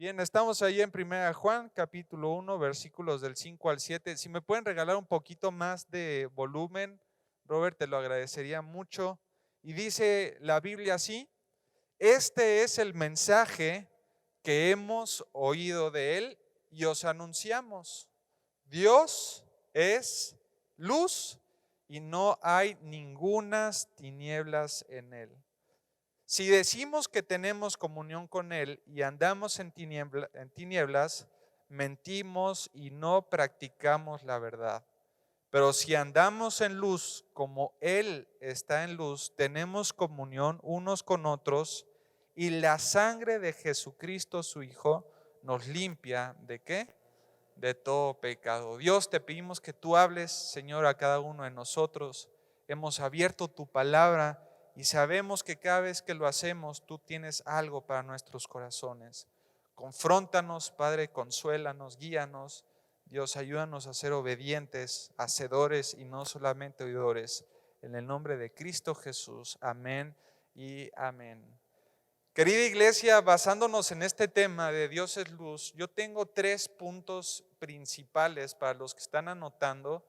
Bien, estamos ahí en 1 Juan, capítulo 1, versículos del 5 al 7. Si me pueden regalar un poquito más de volumen, Robert, te lo agradecería mucho. Y dice la Biblia así: este es el mensaje que hemos oído de él y os anunciamos. Dios es luz y no hay ningunas tinieblas en él. Si decimos que tenemos comunión con Él y andamos en tinieblas, mentimos y no practicamos la verdad. Pero si andamos en luz como Él está en luz, tenemos comunión unos con otros y la sangre de Jesucristo, su Hijo, nos limpia ¿de qué? De todo pecado. Dios, te pedimos que tú hables, Señor, a cada uno de nosotros. Hemos abierto tu palabra y sabemos que cada vez que lo hacemos, tú tienes algo para nuestros corazones. Confróntanos, Padre, consuélanos, guíanos. Dios, ayúdanos a ser obedientes, hacedores y no solamente oidores. En el nombre de Cristo Jesús. Amén y amén. Querida iglesia, basándonos en este tema de Dios es luz, yo tengo 3 puntos principales para los que están anotando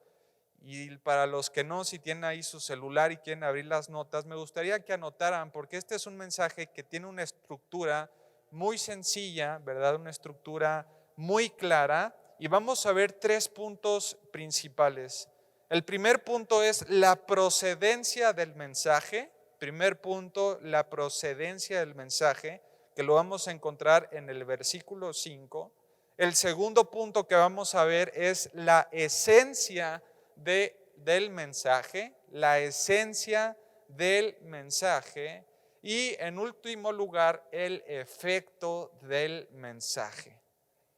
y para los que no, si tienen ahí su celular y quieren abrir las notas, me gustaría que anotaran, porque este es un mensaje que tiene una estructura muy sencilla, ¿verdad? Una estructura muy clara, y vamos a ver 3 puntos principales. El primer punto es la procedencia del mensaje. Primer punto, la procedencia del mensaje, que lo vamos a encontrar en el versículo 5. El segundo punto que vamos a ver es la esencia del mensaje, la esencia del mensaje. Y en último lugar, el efecto del mensaje.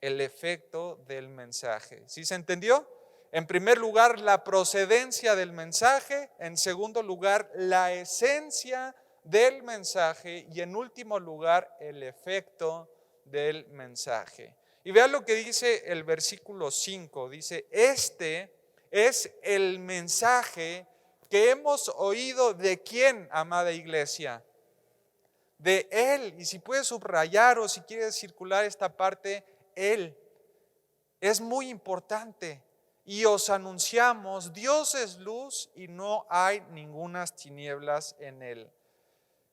El efecto del mensaje. ¿Sí se entendió? En primer lugar, la procedencia del mensaje. En segundo lugar, la esencia del mensaje. Y en último lugar, el efecto del mensaje. Y vean lo que dice el versículo 5. Dice: este es el mensaje que hemos oído. ¿De quién, amada iglesia? De Él. Y si puedes subrayar o si quieres circular esta parte, Él. Es muy importante. Y os anunciamos: Dios es luz y no hay ningunas tinieblas en Él.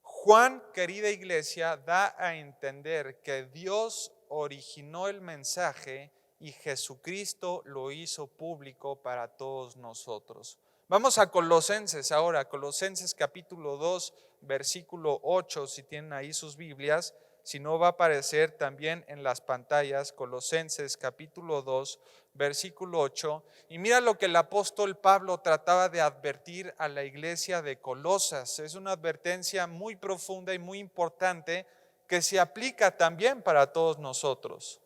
Juan, querida iglesia, da a entender que Dios originó el mensaje y Jesucristo lo hizo público para todos nosotros. Vamos a Colosenses ahora, Colosenses capítulo 2, versículo 8, si tienen ahí sus Biblias. Si no, va a aparecer también en las pantallas, Colosenses capítulo 2, versículo 8. Y mira lo que el apóstol Pablo trataba de advertir a la iglesia de Colosas. Es una advertencia muy profunda y muy importante que se aplica también para todos nosotros.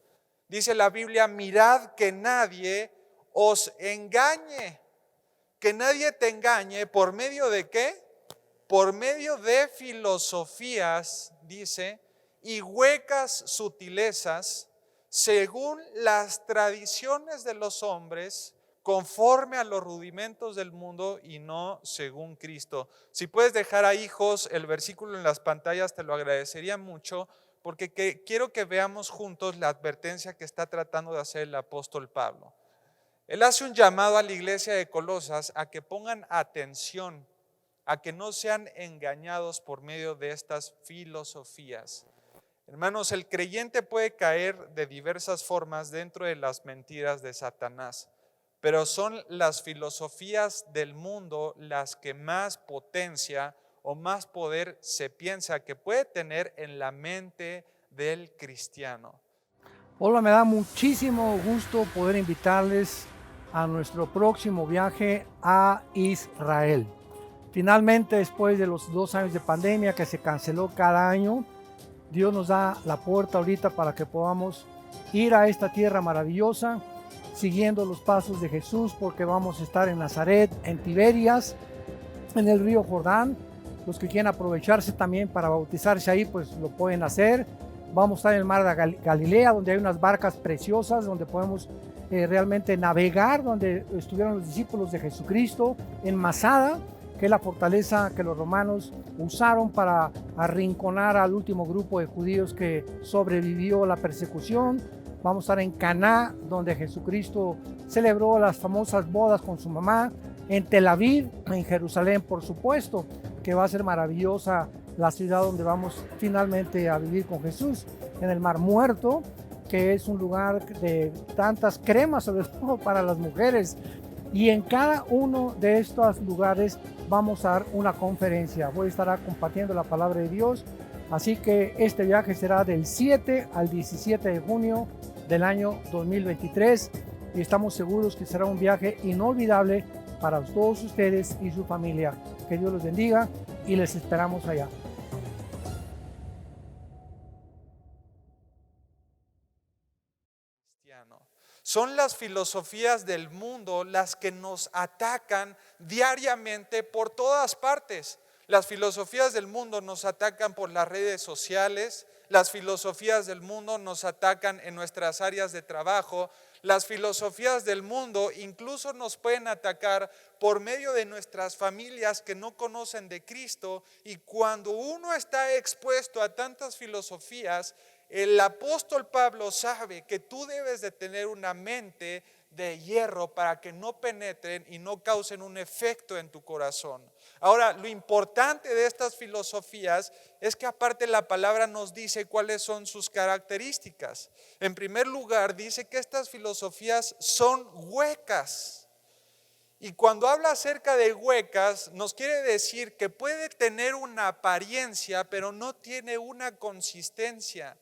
Dice la Biblia: mirad que nadie os engañe. Que nadie te engañe, ¿por medio de qué? Por medio de filosofías, dice, y huecas sutilezas, según las tradiciones de los hombres, conforme a los rudimentos del mundo y no según Cristo. Si puedes dejar ahí, hijos, el versículo en las pantallas, te lo agradecería mucho, porque quiero que veamos juntos la advertencia que está tratando de hacer el apóstol Pablo. Él hace un llamado a la iglesia de Colosas a que pongan atención, a que no sean engañados por medio de estas filosofías. Hermanos, el creyente puede caer de diversas formas dentro de las mentiras de Satanás, pero son las filosofías del mundo las que más potencia o más poder se piensa que puede tener en la mente del cristiano. Hola, me da muchísimo gusto poder invitarles a nuestro próximo viaje a Israel. Finalmente, después de los 2 años de pandemia que se canceló cada año, Dios nos da la puerta ahorita para que podamos ir a esta tierra maravillosa, siguiendo los pasos de Jesús, porque vamos a estar en Nazaret, en Tiberias, en el río Jordán. Los que quieran aprovecharse también para bautizarse ahí, pues lo pueden hacer. Vamos a estar en el mar de Galilea, donde hay unas barcas preciosas, donde podemos realmente navegar, donde estuvieron los discípulos de Jesucristo, en Masada, que es la fortaleza que los romanos usaron para arrinconar al último grupo de judíos que sobrevivió la persecución. Vamos a estar en Caná, donde Jesucristo celebró las famosas bodas con su mamá. En Tel Aviv, en Jerusalén, por supuesto, que va a ser maravillosa la ciudad donde vamos finalmente a vivir con Jesús. En el Mar Muerto, que es un lugar de tantas cremas, sobre todo para las mujeres. Y en cada uno de estos lugares vamos a dar una conferencia. Voy a estar compartiendo la palabra de Dios. Así que este viaje será del 7 al 17 de junio del año 2023. Y estamos seguros que será un viaje inolvidable para todos ustedes y su familia. Que Dios los bendiga y les esperamos allá. Son las filosofías del mundo las que nos atacan diariamente por todas partes. Las filosofías del mundo nos atacan por las redes sociales, las filosofías del mundo nos atacan en nuestras áreas de trabajo, las filosofías del mundo incluso nos pueden atacar por medio de nuestras familias que no conocen de Cristo, y cuando uno está expuesto a tantas filosofías, el apóstol Pablo sabe que tú debes de tener una mente de hierro para que no penetren y no causen un efecto en tu corazón. Ahora, lo importante de estas filosofías es que aparte la palabra nos dice cuáles son sus características. En primer lugar, dice que estas filosofías son huecas. Y cuando habla acerca de huecas, nos quiere decir que puede tener una apariencia, pero no tiene una consistencia.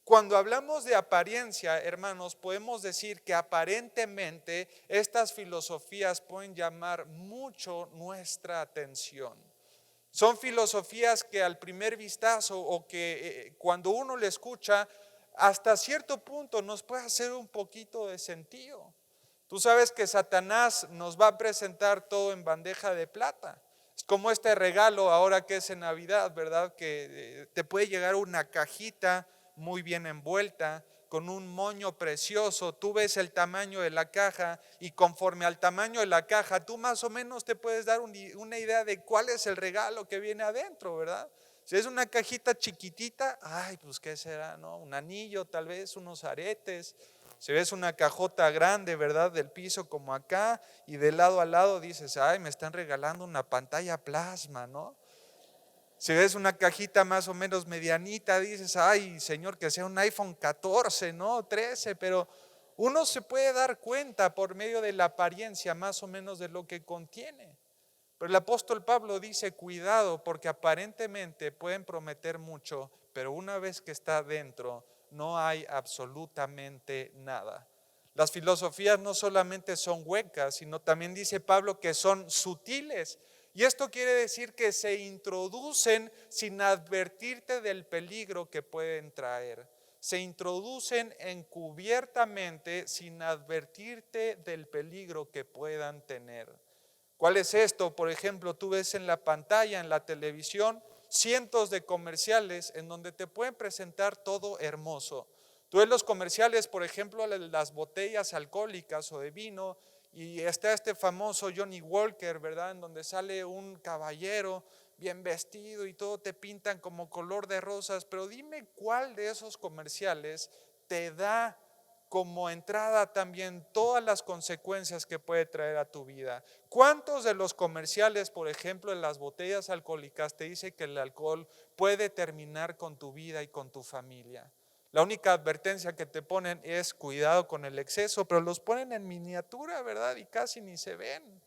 Cuando hablamos de apariencia, hermanos, podemos decir que aparentemente estas filosofías pueden llamar mucho nuestra atención. Son filosofías que al primer vistazo o que cuando uno le escucha, hasta cierto punto nos puede hacer un poquito de sentido. Tú sabes que Satanás nos va a presentar todo en bandeja de plata. Es como este regalo ahora que es en Navidad, ¿verdad? Que te puede llegar una cajita muy bien envuelta, con un moño precioso. Tú ves el tamaño de la caja y conforme al tamaño de la caja, tú más o menos te puedes dar una idea de cuál es el regalo que viene adentro, ¿verdad? Si es una cajita chiquitita, ay, pues ¿qué será? ¿No? Un anillo, tal vez, unos aretes. Si ves una cajota grande, ¿verdad? Del piso como acá, y de lado a lado dices, ay, me están regalando una pantalla plasma, ¿no? Si ves una cajita más o menos medianita, dices, ay, Señor, que sea un iPhone 14, ¿no? 13, pero uno se puede dar cuenta por medio de la apariencia más o menos de lo que contiene. Pero el apóstol Pablo dice, cuidado, porque aparentemente pueden prometer mucho, pero una vez que está dentro, no hay absolutamente nada. Las filosofías no solamente son huecas, sino también dice Pablo que son sutiles. Y esto quiere decir que se introducen sin advertirte del peligro que pueden traer. Se introducen encubiertamente sin advertirte del peligro que puedan tener. ¿Cuál es esto? Por ejemplo, tú ves en la pantalla, en la televisión, cientos de comerciales en donde te pueden presentar todo hermoso. Tú ves los comerciales, por ejemplo, las botellas alcohólicas o de vino, y está este famoso Johnny Walker, ¿verdad? En donde sale un caballero bien vestido y todo te pintan como color de rosas. Pero dime cuál de esos comerciales te da como entrada también todas las consecuencias que puede traer a tu vida. ¿Cuántos de los comerciales, por ejemplo, en las botellas alcohólicas te dice que el alcohol puede terminar con tu vida y con tu familia? La única advertencia que te ponen es cuidado con el exceso, pero los ponen en miniatura, ¿verdad? Y casi ni se ven.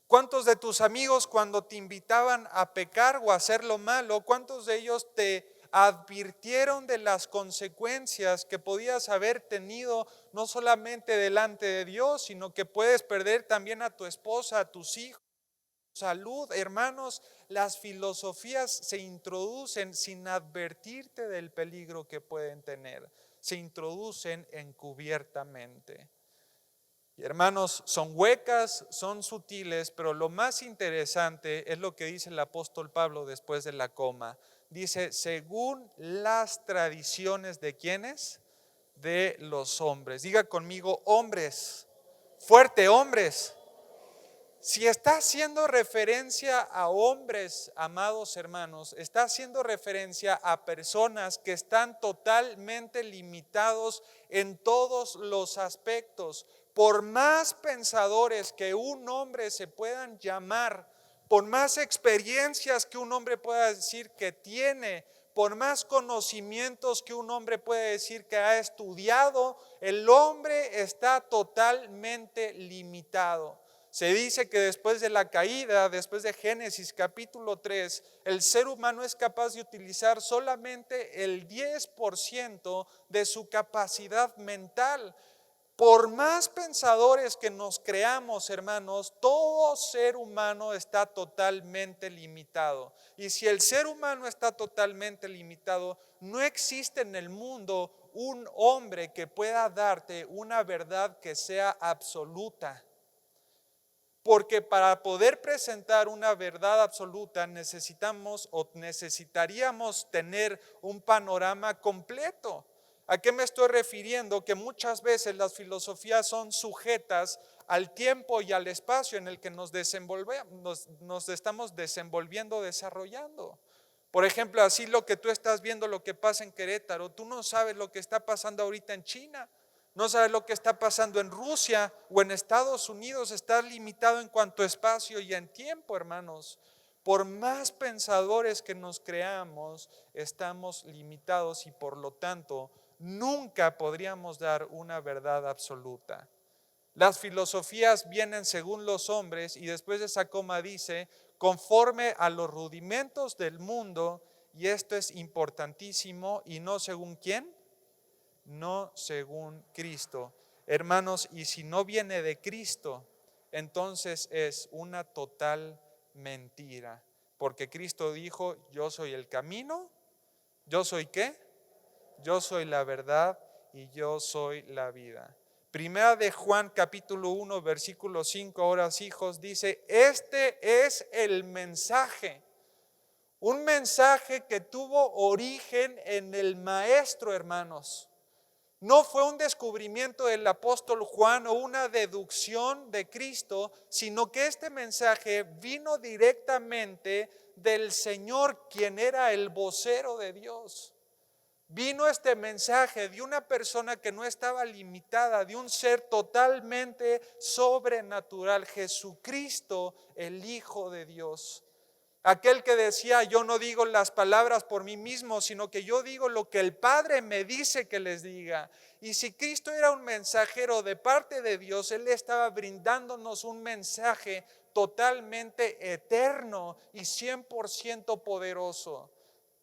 ¿Cuántos de tus amigos cuando te invitaban a pecar o a hacer lo malo, cuántos de ellos te advirtieron de las consecuencias que podías haber tenido no solamente delante de Dios, sino que puedes perder también a tu esposa, a tus hijos? Salud, hermanos, las filosofías se introducen sin advertirte del peligro que pueden tener, se introducen encubiertamente. Y hermanos, son huecas, son sutiles, pero lo más interesante es lo que dice el apóstol Pablo después de la coma. Dice, según las tradiciones de ¿quiénes? De los hombres. Diga conmigo, hombres. Fuerte, hombres. Si está haciendo referencia a hombres, amados hermanos, está haciendo referencia a personas que están totalmente limitados en todos los aspectos. Por más pensadores que un hombre se puedan llamar, por más experiencias que un hombre pueda decir que tiene, por más conocimientos que un hombre puede decir que ha estudiado, el hombre está totalmente limitado. Se dice que después de la caída, después de Génesis capítulo 3, el ser humano es capaz de utilizar solamente el 10% de su capacidad mental. Por más pensadores que nos creamos, hermanos, todo ser humano está totalmente limitado. Y si el ser humano está totalmente limitado, no existe en el mundo un hombre que pueda darte una verdad que sea absoluta. Porque para poder presentar una verdad absoluta necesitaríamos tener un panorama completo. ¿A qué me estoy refiriendo? Que muchas veces las filosofías son sujetas al tiempo y al espacio en el que nos estamos desenvolviendo, desarrollando. Por ejemplo, así lo que tú estás viendo, lo que pasa en Querétaro, tú no sabes lo que está pasando ahorita en China. No sabes lo que está pasando en Rusia o en Estados Unidos. Está limitado en cuanto a espacio y en tiempo, hermanos. Por más pensadores que nos creamos, estamos limitados y por lo tanto nunca podríamos dar una verdad absoluta. Las filosofías vienen según los hombres y después de esa coma dice, conforme a los rudimentos del mundo, y esto es importantísimo, y no según ¿quién? No según Cristo. Hermanos, y si no viene de Cristo, entonces es una total mentira. Porque Cristo dijo, yo soy el camino, yo soy ¿qué? Yo soy la verdad y yo soy la vida. Primera de Juan capítulo 1 versículo 5, ahora hijos, dice, este es el mensaje. Un mensaje que tuvo origen en el Maestro, hermanos. No fue un descubrimiento del apóstol Juan o una deducción de Cristo, sino que este mensaje vino directamente del Señor, quien era el vocero de Dios. Vino este mensaje de una persona que no estaba limitada, de un ser totalmente sobrenatural, Jesucristo, el Hijo de Dios. Aquel que decía, yo no digo las palabras por mí mismo, sino que yo digo lo que el Padre me dice que les diga. Y si Cristo era un mensajero de parte de Dios, Él estaba brindándonos un mensaje totalmente eterno y 100% poderoso.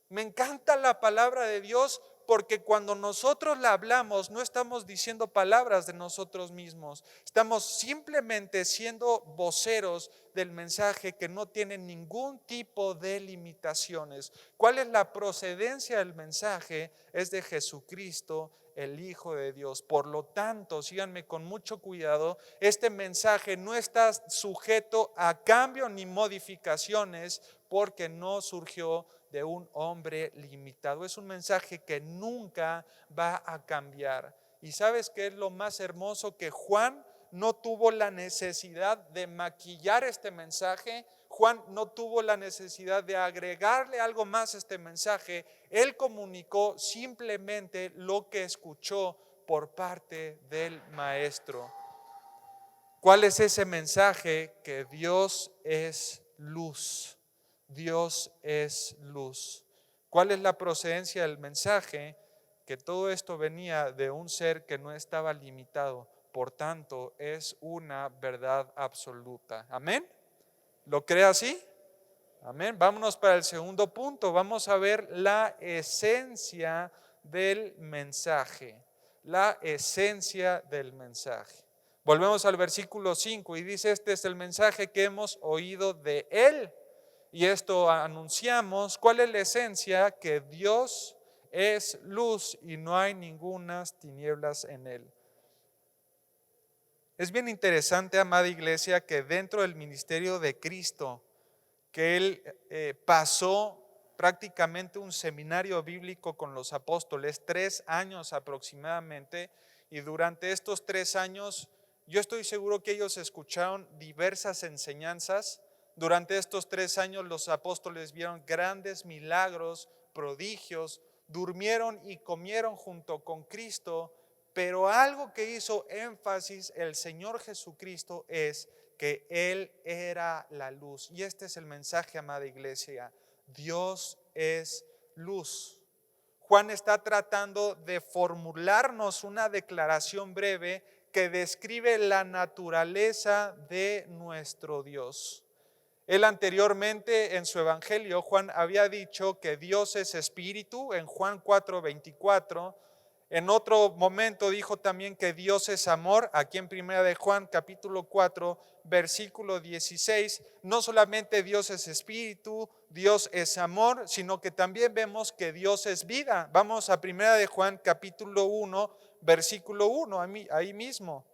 Me encanta la palabra de Dios porque cuando nosotros la hablamos no estamos diciendo palabras de nosotros mismos, estamos simplemente siendo voceros del mensaje que no tiene ningún tipo de limitaciones. ¿Cuál es la procedencia del mensaje? Es de Jesucristo, el Hijo de Dios. Por lo tanto, síganme con mucho cuidado, este mensaje no está sujeto a cambio ni modificaciones porque no surgió de un hombre limitado. Es un mensaje que nunca va a cambiar. ¿Y sabes qué es lo más hermoso? Que Juan no tuvo la necesidad de maquillar este mensaje. Juan no tuvo la necesidad de agregarle algo más a este mensaje. Él comunicó simplemente lo que escuchó por parte del Maestro. ¿Cuál es ese mensaje? Que Dios es luz. Dios es luz. ¿Cuál es la procedencia del mensaje? Que todo esto venía de un ser que no estaba limitado, por tanto es una verdad absoluta. ¿Amén? ¿Lo cree así? Amén. Vámonos para el segundo punto. Vamos a ver la esencia del mensaje. La esencia del mensaje. Volvemos al versículo 5 y dice, este es el mensaje que hemos oído de Él. Y esto anunciamos. ¿Cuál es la esencia? Que Dios es luz y no hay ningunas tinieblas en Él. Es bien interesante, amada iglesia, que dentro del ministerio de Cristo, que Él pasó prácticamente un seminario bíblico con los apóstoles, 3 años aproximadamente, y durante estos 3 años Yo estoy seguro que ellos escucharon diversas enseñanzas. Durante estos 3 años los apóstoles vieron grandes milagros, prodigios, durmieron y comieron junto con Cristo, pero algo que hizo énfasis el Señor Jesucristo es que Él era la luz. Y este es el mensaje, amada iglesia: Dios es luz. Juan está tratando de formularnos una declaración breve que describe la naturaleza de nuestro Dios. Él anteriormente en su evangelio, Juan había dicho que Dios es espíritu en Juan 4:24. En otro momento dijo también que Dios es amor, aquí en primera de Juan capítulo 4, versículo 16. No solamente Dios es espíritu, Dios es amor, sino que también vemos que Dios es vida. Vamos a primera de Juan capítulo 1, versículo 1, ahí mismo.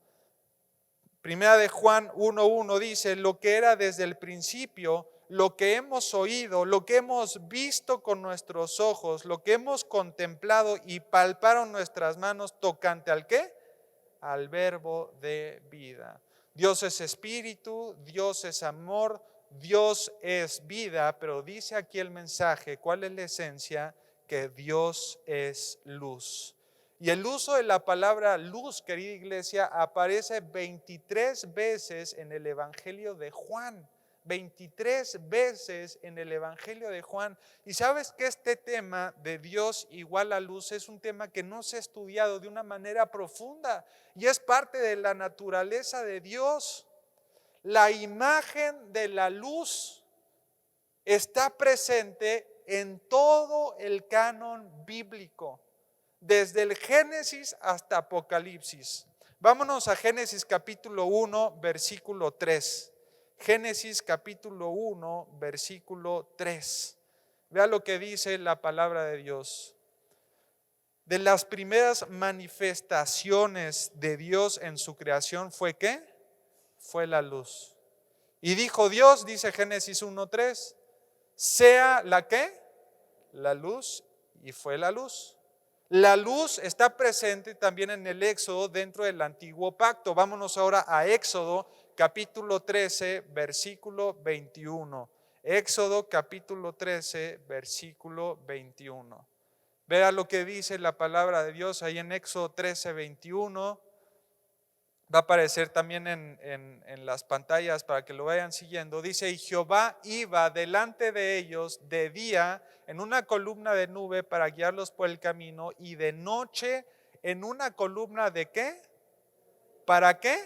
Primera de Juan 1:1 dice: lo que era desde el principio, lo que hemos oído, lo que hemos visto con nuestros ojos, lo que hemos contemplado y palparon nuestras manos tocante ¿al qué? Al verbo de vida. Dios es espíritu, Dios es amor, Dios es vida, pero dice aquí el mensaje, ¿cuál es la esencia? Que Dios es luz. Y el uso de la palabra luz, querida iglesia, aparece 23 veces en el Evangelio de Juan. 23 veces en el Evangelio de Juan. Y sabes que este tema de Dios igual a luz es un tema que no se ha estudiado de una manera profunda y es parte de la naturaleza de Dios. La imagen de la luz está presente en todo el canon bíblico, desde el Génesis hasta Apocalipsis. Vámonos a Génesis capítulo 1, versículo 3. Génesis capítulo 1, versículo 3. Vea lo que dice la palabra de Dios. De las primeras manifestaciones de Dios en su creación fue ¿qué? Fue la luz. Y dijo Dios, dice Génesis 1:3, sea la ¿qué? La luz, y fue la luz. La luz está presente también en el Éxodo dentro del antiguo pacto. Vámonos ahora a Éxodo capítulo 13, versículo 21. Éxodo capítulo 13, versículo 21. Vea lo que dice la palabra de Dios ahí en Éxodo 13, 21. Va a aparecer también en las pantallas para que lo vayan siguiendo. Dice: y Jehová iba delante de ellos de día en una columna de nube para guiarlos por el camino, y de noche en una columna ¿de qué? ¿Para qué?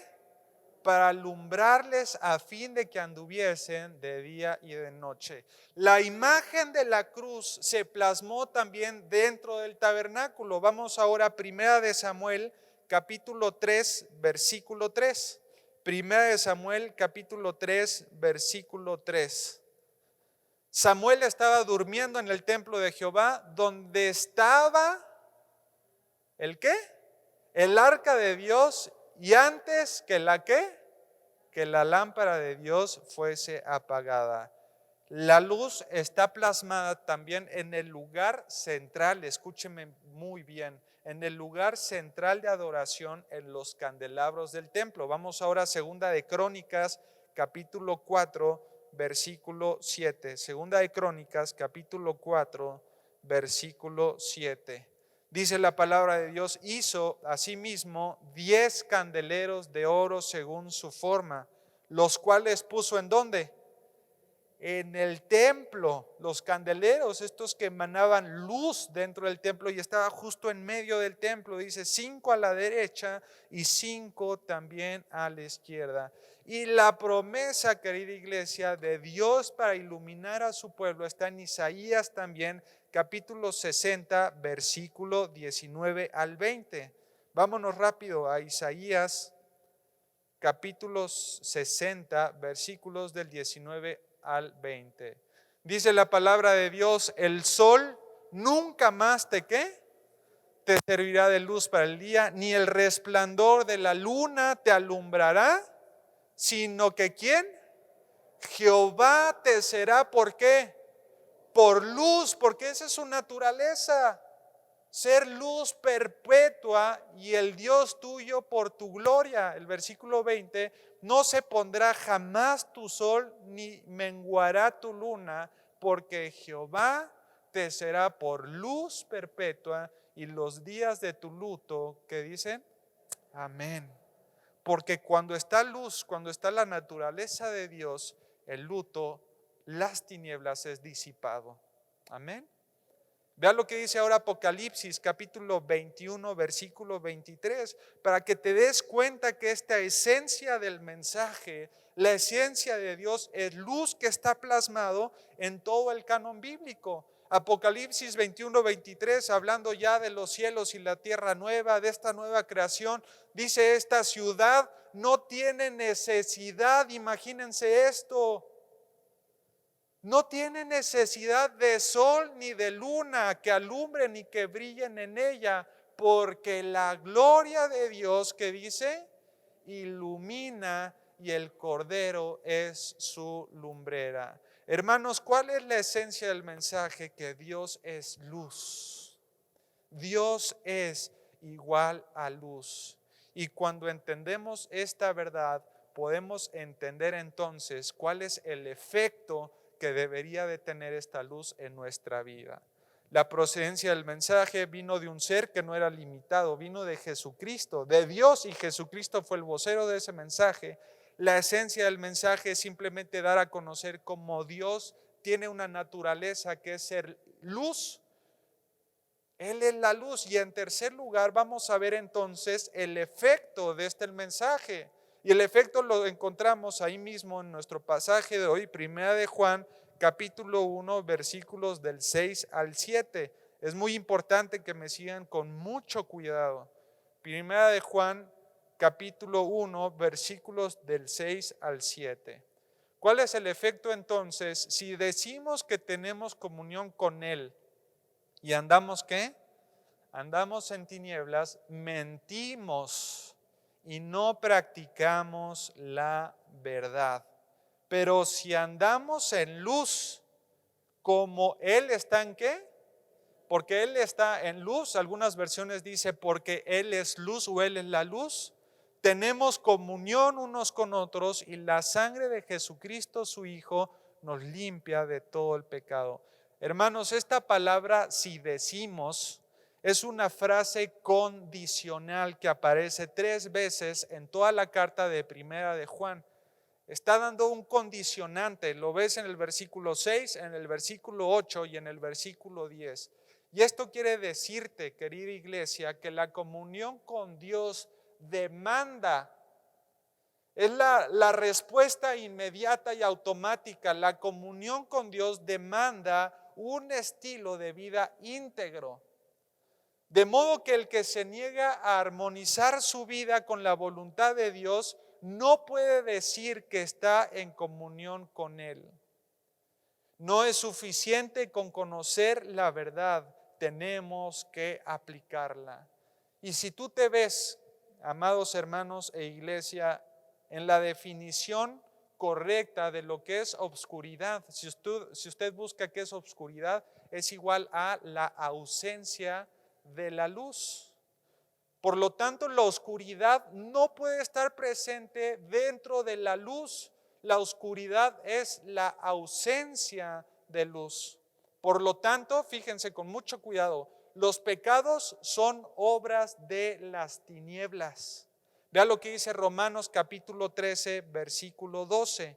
Para alumbrarles a fin de que anduviesen de día y de noche. La imagen de la cruz se plasmó también dentro del tabernáculo. Vamos ahora a primera de Samuel capítulo 3, versículo 3. Primera de Samuel capítulo 3, versículo 3. Samuel estaba durmiendo en el templo de Jehová, donde estaba ¿el qué? El arca de Dios, y antes que la ¿qué? Que la lámpara de Dios fuese apagada. La luz está plasmada también en el lugar central, escúcheme muy bien, en el lugar central de adoración en los candelabros del templo. Vamos ahora a Segunda de Crónicas, capítulo 4, versículo 7. Segunda de Crónicas, capítulo 4, versículo 7. Dice la palabra de Dios: hizo asimismo 10 candeleros de oro según su forma, los cuales puso ¿en dónde? En el templo. Los candeleros, estos que emanaban luz dentro del templo, y estaba justo en medio del templo. Dice 5 a la derecha y 5 también a la izquierda. Y la promesa, querida iglesia, de Dios para iluminar a su pueblo está en Isaías también, capítulo 60, versículo 19 al 20. Vámonos rápido a Isaías, capítulos 60, versículos del 19 al 20. Dice la palabra de Dios: el sol nunca más te ¿qué? Te servirá de luz para el día, ni el resplandor de la luna te alumbrará, sino que ¿quién? Jehová te será ¿por qué? Por luz, porque esa es su naturaleza. ser luz perpetua y el Dios tuyo por tu gloria. El versículo 20, no se pondrá jamás tu sol ni menguará tu luna, porque Jehová te será por luz perpetua y los días de tu luto, ¿qué dicen? Amén. Porque cuando está luz, cuando está la naturaleza de Dios, el luto, las tinieblas es disipado. Amén. Vea lo que dice ahora Apocalipsis capítulo 21 versículo 23, para que te des cuenta que esta esencia del mensaje, la esencia de Dios es luz que está plasmado en todo el canon bíblico. Apocalipsis 21, 23, hablando ya de los cielos y la tierra nueva, de esta nueva creación, dice: esta ciudad no tiene necesidad, imagínense esto, no tiene necesidad de sol ni de luna que alumbren ni que brillen en ella, porque la gloria de Dios, que dice, ilumina y el Cordero es su lumbrera. Hermanos, ¿cuál es la esencia del mensaje? Que Dios es luz. Dios es igual a luz. Y cuando entendemos esta verdad, podemos entender entonces cuál es el efecto que debería de tener esta luz en nuestra vida. La procedencia del mensaje vino de un ser que no era limitado, vino de Jesucristo, de Dios, y Jesucristo fue el vocero de ese mensaje. La esencia del mensaje es simplemente dar a conocer cómo Dios tiene una naturaleza que es ser luz. Él es la luz. Y en tercer lugar vamos a ver entonces el efecto de este mensaje. Y el efecto lo encontramos ahí mismo en nuestro pasaje de hoy, Primera de Juan, capítulo 1, versículos del 6 al 7. Es muy importante que me sigan con mucho cuidado. Primera de Juan, capítulo 1, versículos del 6 al 7. ¿Cuál es el efecto entonces si decimos que tenemos comunión con Él y andamos ¿qué? Andamos en tinieblas, mentimos y no practicamos la verdad. Pero si andamos en luz, como Él está en ¿qué? Porque Él está en luz. Algunas versiones dice porque Él es luz o Él es la luz. Tenemos comunión unos con otros y la sangre de Jesucristo, su Hijo, nos limpia de todo el pecado. Hermanos, esta palabra si decimos es una frase condicional que aparece 3 veces en toda la carta de Primera de Juan. Está dando un condicionante, lo ves en el versículo 6, en el versículo 8 y en el versículo 10. Y esto quiere decirte, querida iglesia, que la comunión con Dios demanda, es la respuesta inmediata y automática. La comunión con Dios demanda un estilo de vida íntegro. De modo que el que se niega a armonizar su vida con la voluntad de Dios no puede decir que está en comunión con Él. No es suficiente con conocer la verdad, tenemos que aplicarla. Y si tú te ves, amados hermanos e iglesia, en la definición correcta de lo que es obscuridad, si usted busca qué es obscuridad, es igual a la ausencia de la luz. Por lo tanto, la oscuridad no puede estar presente dentro de la luz. La oscuridad es la ausencia de luz. Por lo tanto, fíjense con mucho cuidado, los pecados son obras de las tinieblas. Vea lo que dice Romanos capítulo 13, versículo 12.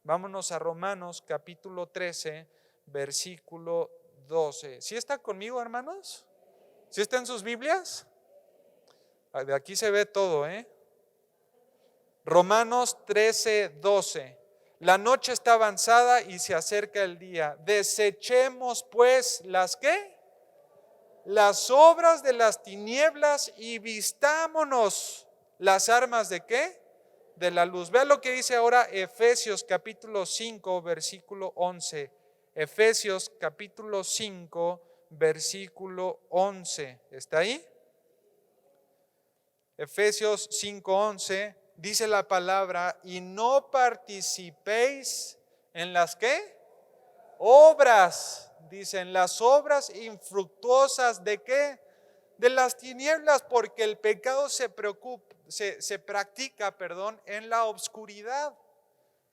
Vámonos a Romanos capítulo 13, versículo 12. ¿Sí está conmigo, hermanos? ¿Sí está en sus Biblias? De aquí se ve todo, Romanos 13, 12. La noche está avanzada y se acerca el día. Desechemos pues las ¿qué? Las obras de las tinieblas y vistámonos las armas ¿de qué? De la luz. Vea lo que dice ahora Efesios capítulo 5, versículo 11. Efesios capítulo 5, versículo 11. ¿Está ahí? Efesios 5:11 dice la palabra: y no participéis en las ¿qué? Obras, dicen las obras infructuosas ¿de qué? De las tinieblas, porque el pecado se practica, en la oscuridad.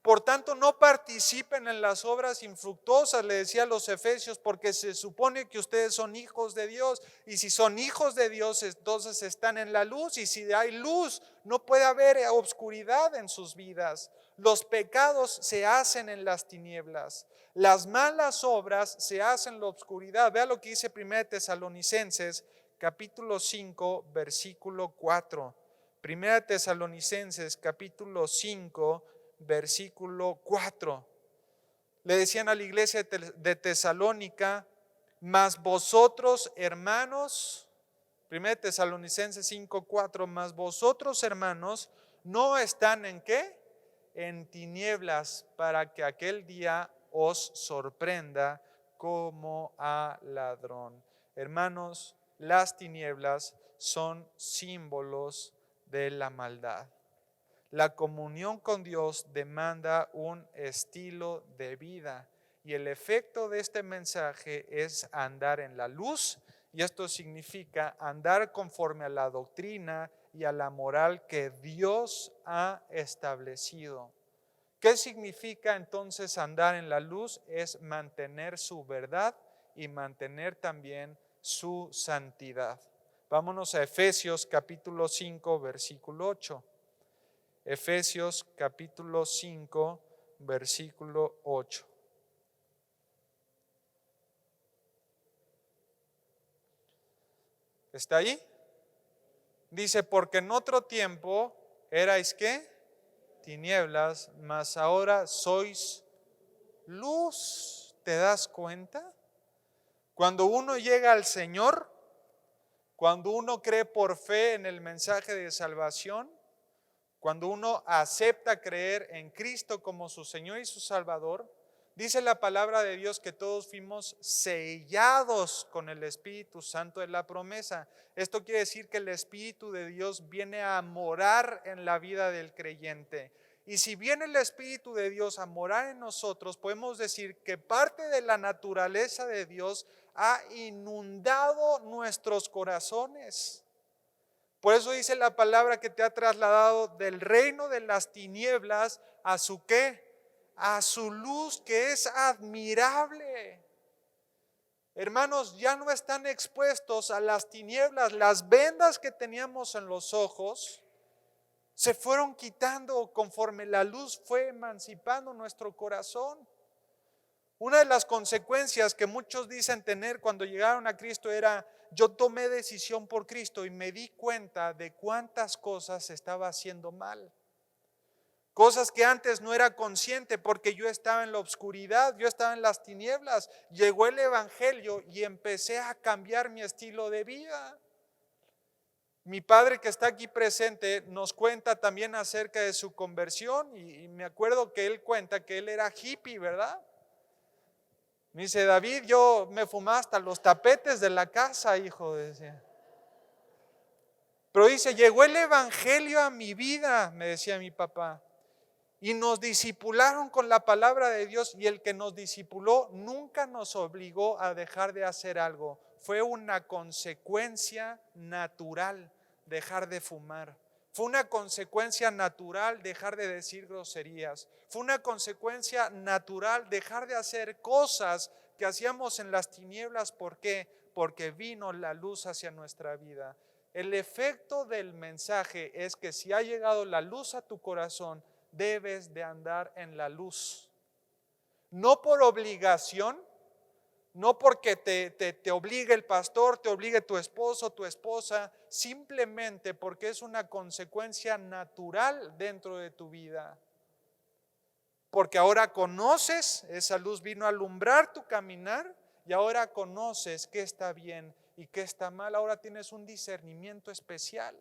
Por tanto, no participen en las obras infructuosas, le decía a los efesios, porque se supone que ustedes son hijos de Dios. Y si son hijos de Dios, entonces están en la luz. Y si hay luz, no puede haber oscuridad en sus vidas. Los pecados se hacen en las tinieblas. Las malas obras se hacen en la oscuridad. Vea lo que dice 1 Tesalonicenses, capítulo 5, versículo 4. 1 Tesalonicenses, capítulo 5, versículo 4. Le decían a la iglesia de Tesalónica: mas vosotros, hermanos, 1 Tesalonicenses 5:4, mas vosotros, hermanos, no están en ¿qué? En tinieblas, para que aquel día os sorprenda como a ladrón. Hermanos, las tinieblas son símbolos de la maldad. La comunión con Dios demanda un estilo de vida, y el efecto de este mensaje es andar en la luz, y esto significa andar conforme a la doctrina y a la moral que Dios ha establecido. ¿Qué significa entonces andar en la luz? Es mantener su verdad y mantener también su santidad. Vámonos a Efesios capítulo 5, versículo 8. Efesios capítulo 5, versículo 8. ¿Está ahí? Dice: porque en otro tiempo erais ¿qué? Tinieblas, mas ahora sois luz. ¿Te das cuenta? Cuando uno llega al Señor, cuando uno cree por fe en el mensaje de salvación, cuando uno acepta creer en Cristo como su Señor y su Salvador, dice la palabra de Dios que todos fuimos sellados con el Espíritu Santo de la promesa. Esto quiere decir que el Espíritu de Dios viene a morar en la vida del creyente. Y si viene el Espíritu de Dios a morar en nosotros, podemos decir que parte de la naturaleza de Dios ha inundado nuestros corazones. Por eso dice la palabra que te ha trasladado del reino de las tinieblas a su ¿qué? A su luz, que es admirable. Hermanos, ya no están expuestos a las tinieblas. Las vendas que teníamos en los ojos se fueron quitando conforme la luz fue emancipando nuestro corazón. Una de las consecuencias que muchos dicen tener cuando llegaron a Cristo era: yo tomé decisión por Cristo y me di cuenta de cuántas cosas estaba haciendo mal. Cosas que antes no era consciente porque yo estaba en la oscuridad, yo estaba en las tinieblas. Llegó el Evangelio y empecé a cambiar mi estilo de vida. Mi padre, que está aquí presente, nos cuenta también acerca de su conversión, y me acuerdo que él cuenta que él era hippie, ¿verdad? Me dice: David, yo me fumaba hasta los tapetes de la casa, hijo, decía. Pero dice: llegó el Evangelio a mi vida, me decía mi papá, y nos discipularon con la palabra de Dios, y el que nos discipuló nunca nos obligó a dejar de hacer algo. Fue una consecuencia natural dejar de fumar. Fue una consecuencia natural dejar de decir groserías. Fue una consecuencia natural dejar de hacer cosas que hacíamos en las tinieblas. ¿Por qué? Porque vino la luz hacia nuestra vida. El efecto del mensaje es que si ha llegado la luz a tu corazón, debes de andar en la luz. No por obligación, no porque te obligue el pastor, te obligue tu esposo, tu esposa, simplemente porque es una consecuencia natural dentro de tu vida. Porque ahora conoces, esa luz vino a alumbrar tu caminar, y ahora conoces qué está bien y qué está mal. Ahora tienes un discernimiento especial.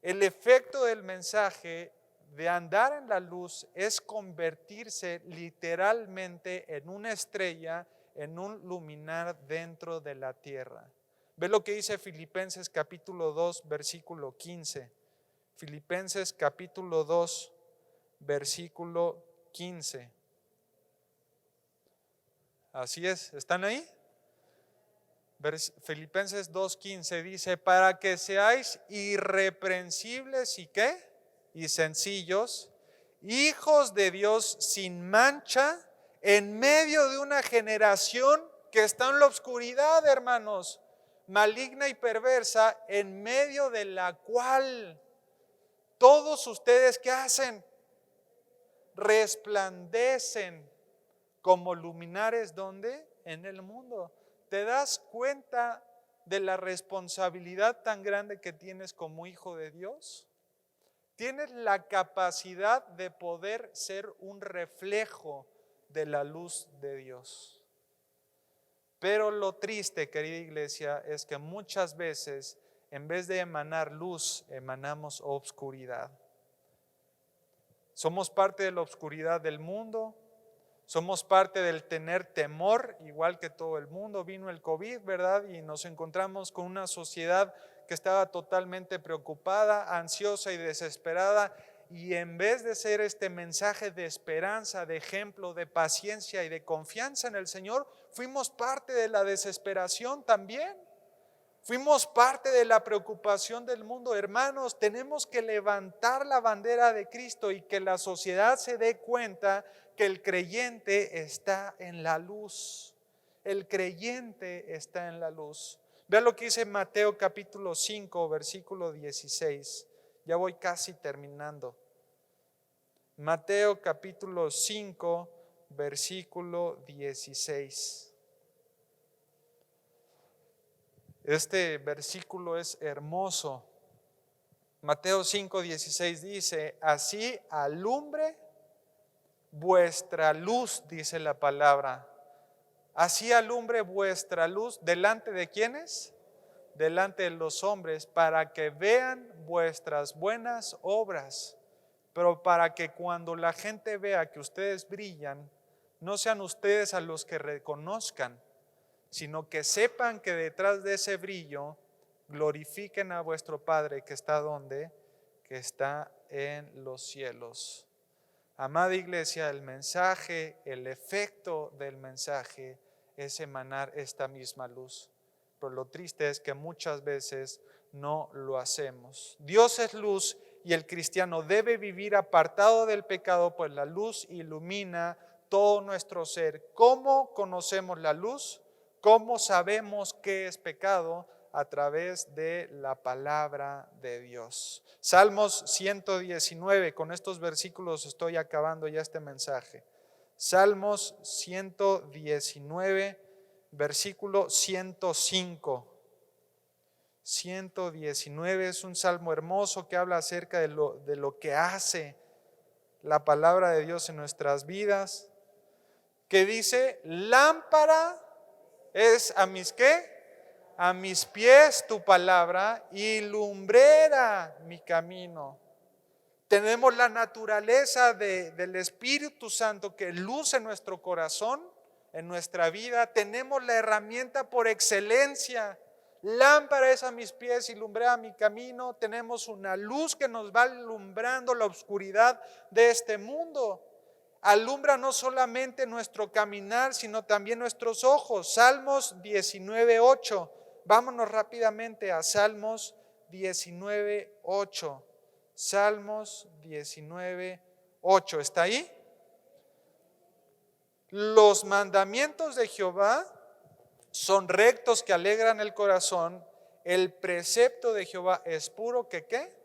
El efecto del mensaje de andar en la luz es convertirse literalmente en una estrella, en un luminar dentro de la tierra. Ve lo que dice Filipenses capítulo 2, versículo 15. Filipenses capítulo 2, versículo 15. Así es, ¿están ahí? Filipenses 2:15 dice, para que seáis irreprensibles y ¿qué? Y sencillos, hijos de Dios sin mancha, en medio de una generación que está en la oscuridad, hermanos, maligna y perversa, en medio de la cual todos ustedes, ¿qué hacen? Resplandecen como luminares, ¿dónde? En el mundo. ¿Te das cuenta de la responsabilidad tan grande que tienes como hijo de Dios? Tienes la capacidad de poder ser un reflejo de la luz de Dios. Pero lo triste, querida iglesia, es que muchas veces, en vez de emanar luz, emanamos obscuridad. Somos parte de la oscuridad del mundo. Somos parte del tener temor, igual que todo el mundo. Vino el COVID, ¿verdad? Y nos encontramos con una sociedad que estaba totalmente preocupada, ansiosa y desesperada. Y en vez de ser este mensaje de esperanza, de ejemplo, de paciencia y de confianza en el Señor, fuimos parte de la desesperación también. Fuimos parte de la preocupación del mundo. Hermanos, tenemos que levantar la bandera de Cristo y que la sociedad se dé cuenta que el creyente está en la luz. El creyente está en la luz. Vean lo que dice Mateo capítulo 5, versículo 16. Ya voy casi terminando. Mateo capítulo 5, versículo 16. Este versículo es hermoso. Mateo 5:16 dice, así alumbre vuestra luz, dice la palabra. Así alumbre vuestra luz, ¿delante de quiénes? Delante de los hombres, para que vean vuestras buenas obras. Pero para que cuando la gente vea que ustedes brillan, no sean ustedes a los que reconozcan, sino que sepan que detrás de ese brillo glorifiquen a vuestro Padre que está donde, que está en los cielos. Amada iglesia, el mensaje, el efecto del mensaje es emanar esta misma luz. Pero lo triste es que muchas veces no lo hacemos. Dios es luz y el cristiano debe vivir apartado del pecado, pues la luz ilumina todo nuestro ser. ¿Cómo conocemos la luz? ¿Cómo sabemos qué es pecado? A través de la palabra de Dios. Salmos 119, con estos versículos estoy acabando ya este mensaje. Salmos 119, versículo 105. 119 es un salmo hermoso que habla acerca de lo que hace la palabra de Dios en nuestras vidas, que dice, lámpara es a mis ¿qué? A mis pies tu palabra y lumbrera mi camino. Tenemos la naturaleza del Espíritu Santo que luce en nuestro corazón, en nuestra vida. Tenemos la herramienta por excelencia. Lámpara es a mis pies y lumbrera mi camino. Tenemos una luz que nos va alumbrando la oscuridad de este mundo. Alumbra no solamente nuestro caminar, sino también nuestros ojos. Salmos 19:8. Vámonos rápidamente a Salmos 19:8. Salmos 19:8. ¿Está ahí? Los mandamientos de Jehová son rectos que alegran el corazón. El precepto de Jehová es puro que ¿qué?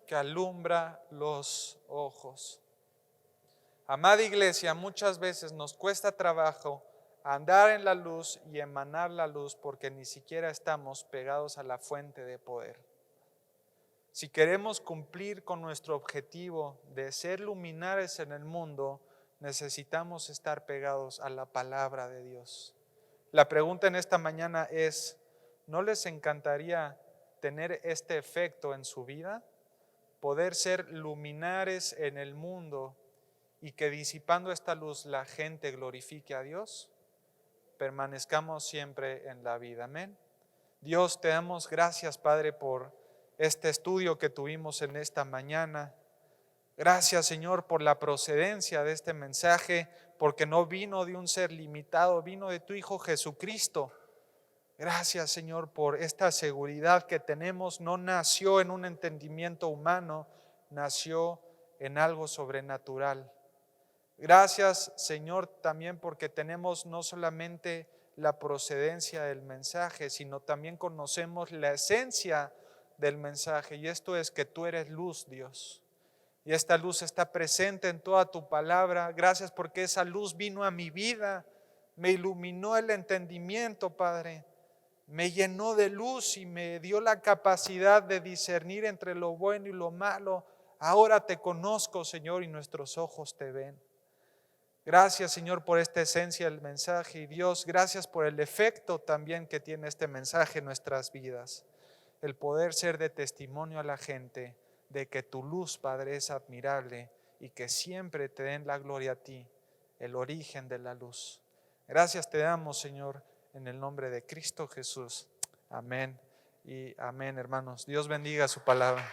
Que alumbra los ojos. Amada iglesia, muchas veces nos cuesta trabajo andar en la luz y emanar la luz porque ni siquiera estamos pegados a la fuente de poder. Si queremos cumplir con nuestro objetivo de ser luminares en el mundo, necesitamos estar pegados a la palabra de Dios. La pregunta en esta mañana es, ¿no les encantaría tener este efecto en su vida? Poder ser luminares en el mundo y que disipando esta luz la gente glorifique a Dios. Permanezcamos siempre en la vida. Amén. Dios, te damos gracias, Padre, por este estudio que tuvimos en esta mañana. Gracias, Señor, por la procedencia de este mensaje, porque no vino de un ser limitado, vino de tu Hijo Jesucristo. Gracias, Señor, por esta seguridad que tenemos. No nació en un entendimiento humano, nació en algo sobrenatural. Gracias, Señor, también porque tenemos no solamente la procedencia del mensaje, sino también conocemos la esencia del mensaje. Y esto es que tú eres luz, Dios. Y esta luz está presente en toda tu palabra. Gracias porque esa luz vino a mi vida, me iluminó el entendimiento, Padre. Me llenó de luz y me dio la capacidad de discernir entre lo bueno y lo malo. Ahora te conozco, Señor, y nuestros ojos te ven. Gracias, Señor, por esta esencia del mensaje. Y Dios, gracias por el efecto también que tiene este mensaje en nuestras vidas. El poder ser de testimonio a la gente de que tu luz, Padre, es admirable y que siempre te den la gloria a ti, el origen de la luz. Gracias te damos, Señor, en el nombre de Cristo Jesús. Amén y amén, hermanos. Dios bendiga su palabra.